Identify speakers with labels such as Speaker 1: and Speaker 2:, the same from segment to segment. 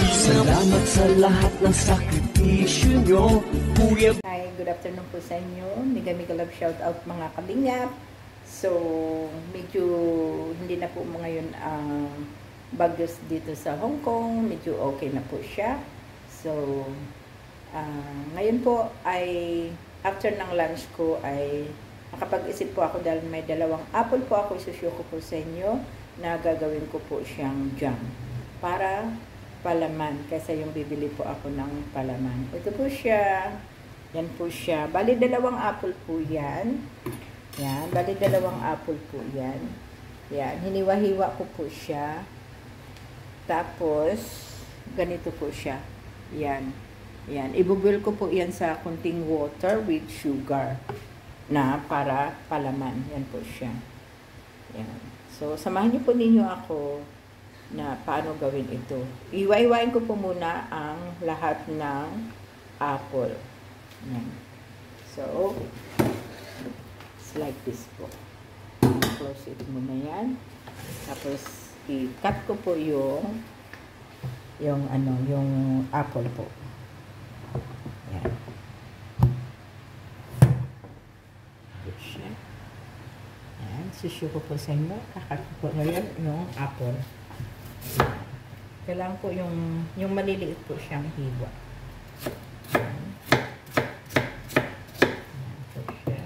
Speaker 1: Salamat sa lahat ng sakripisyo nyo, Kuya.
Speaker 2: Hi, good afternoon po sa inyo. Mega love shout out mga kalingap. So, medyo hindi na po ngayon ang bagyos dito sa Hong Kong. Medyo okay na po siya. So, ngayon po ay after ng lunch ko ay nakapag-isip po ako dahil may dalawang apple po ako isusyo ko po sa inyo na gagawin ko po siyang jam para palaman kaysa yung bibili po ako ng palaman. Ito po siya. Yan po siya. Bali dalawang apple po yan. Yan. Bali dalawang apple po yan. Yan. Hiniwa-hiwa ko po siya. Tapos, ganito po siya. Yan. Yan. Ibubuil ko po yan sa kunting water with sugar na para palaman. Yan po siya. Yan. So, samahan niyo po ninyo ako na paano gawin ito. Iwa-iwain ko po muna ang lahat ng apple. Yan. So, it's like this po. Close it muna yan. Tapos, i-cut ko po yung apple po. Yan. Good siya. Yan. Susyo ko po sa inyo. Kakat ko po ngayon yung apple. Kailangan po yung maliliit po siyang hiwa. Ayan. Ayan po siya.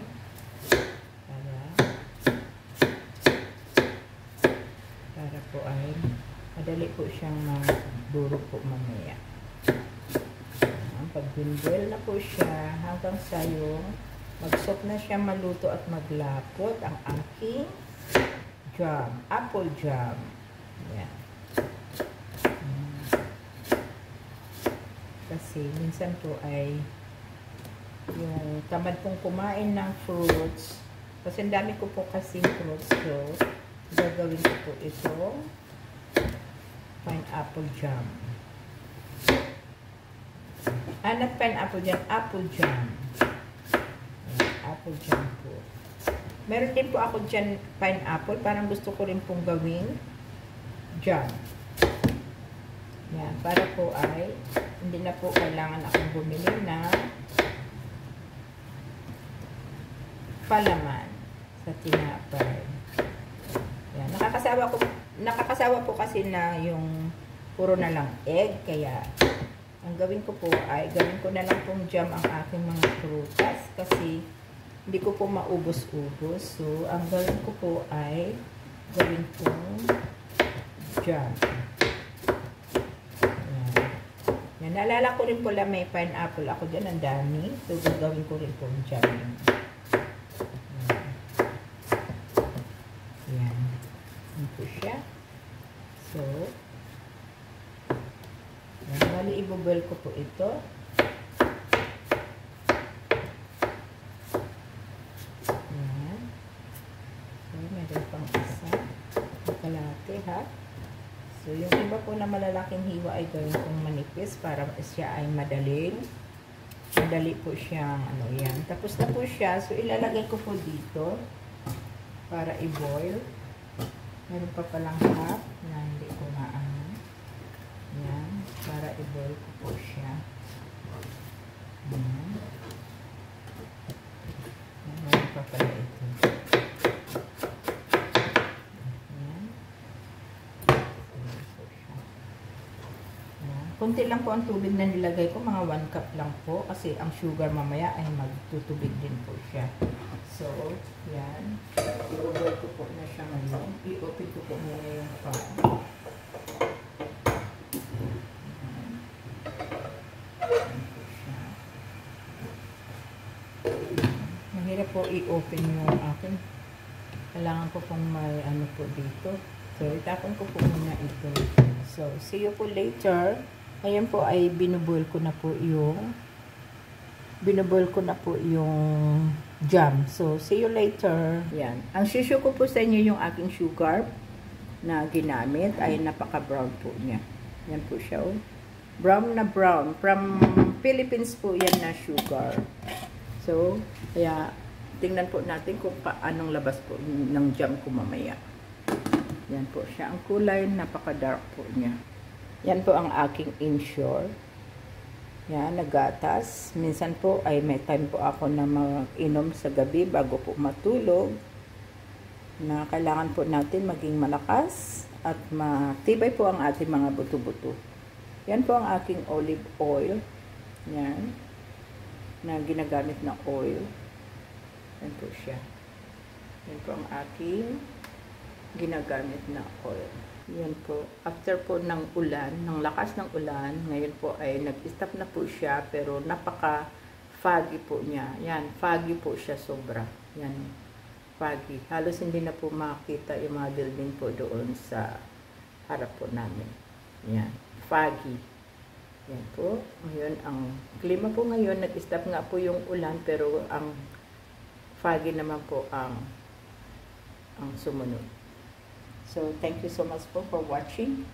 Speaker 2: Para po ay madali po siyang maduro po mamaya. Ayan. Pag binboil na po siya hanggang sa yung mag-soak na siya maluto at maglapot ang aking jam. Apple jam. Ayan. Kasi minsan po ay yung tamad pong kumain ng fruits. Kasi ang dami ko po kasing fruits ko. Gagawin ko po ito pineapple jam. Not pineapple jam, apple jam. Apple jam po. Meron din po ako dyan pineapple. Parang gusto ko rin pong gawing jam. Yan, para po ay hindi na po kailangan akong bumili na palaman sa tinapay. Yan, nakakasawa po kasi na yung puro na lang egg, kaya ang gawin ko po ay gawin ko na lang pong jam ang aking mga prutas kasi hindi ko po maubos-ubos. So, ang gawin ko po ay gawin pong jam. Yan, naalala ko rin po lang may pineapple ako dyan, ang dami. So, gagawin ko rin po yung jam. Yan. Yan po siya. So, yan. Bali, ibubuel ko po ito. Yan. So, meron pang isa. Kalahati, ha? So, yung iba po na malalaking hiwa ay gawin kong manipis para siya ay madali po siyang yan. Tapos na po siya. So, ilalagay ko po dito para i-boil. Meron pa palang half na hindi ko yan. Para i-boil ko po siya. Yan. Meron pa pala ito. Kunti lang po ang tubig na nilagay ko, mga 1 cup lang po kasi ang sugar mamaya ay magtutubig din po siya. So, yan. I-over ko po na siya ngayon. I-open ko po muna yung pan. Mahirap po i-open yung akin. Kailangan ko pong may po dito. So, itapon ko po muna ito. So, see you po later. Ngayon po ay binuboil ko na po yung jam. So, see you later. Yan. Ang sisyo ko po sa inyo yung aking sugar na ginamit ay napaka-brown po niya. Yan po siya. Oh. Brown na brown. From Philippines po yan na sugar. So, kaya tingnan po natin kung paanong labas po ng jam ko mamaya. Yan po siya. Ang kulay, napaka-dark po niya. Yan po ang aking Ensure. Yan, nagatas. Minsan po ay may time po ako na mag-inom sa gabi bago po matulog. Na kailangan po natin maging malakas at matibay po ang ating mga buto-buto. Yan po ang aking olive oil. Yan. Na ginagamit na oil. Yan po siya. Yan po ang aking ginagamit na oil. Yan po. After po ng ulan, ng lakas ng ulan, ngayon po ay nag-stop na po siya, pero napaka-foggy po niya. Yan, foggy po siya sobra. Yan, foggy. Halos hindi na po makita yung mga building po doon sa harap po namin. Yan, foggy. Yan po. Ngayon, ang klima po ngayon, nag-stop nga po yung ulan, pero ang foggy naman po ang sumunod. So, thank you so much po for watching.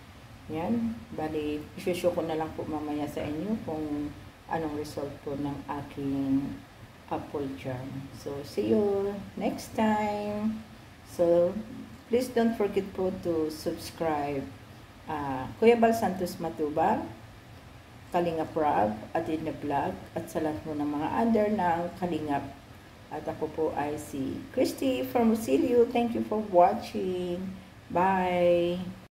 Speaker 2: Yan. Bali, isushow ko na lang po mamaya sa inyo kung anong result po ng aking apple jam. So, see you next time. So, please don't forget po to subscribe. Kuya Bal Santos Matubang, Kalingap Rob, Adina Vlog, at sa lahat po ng mga under ng Kalingap. At ako po ay si Christy from Musilio. Thank you for watching. Bye!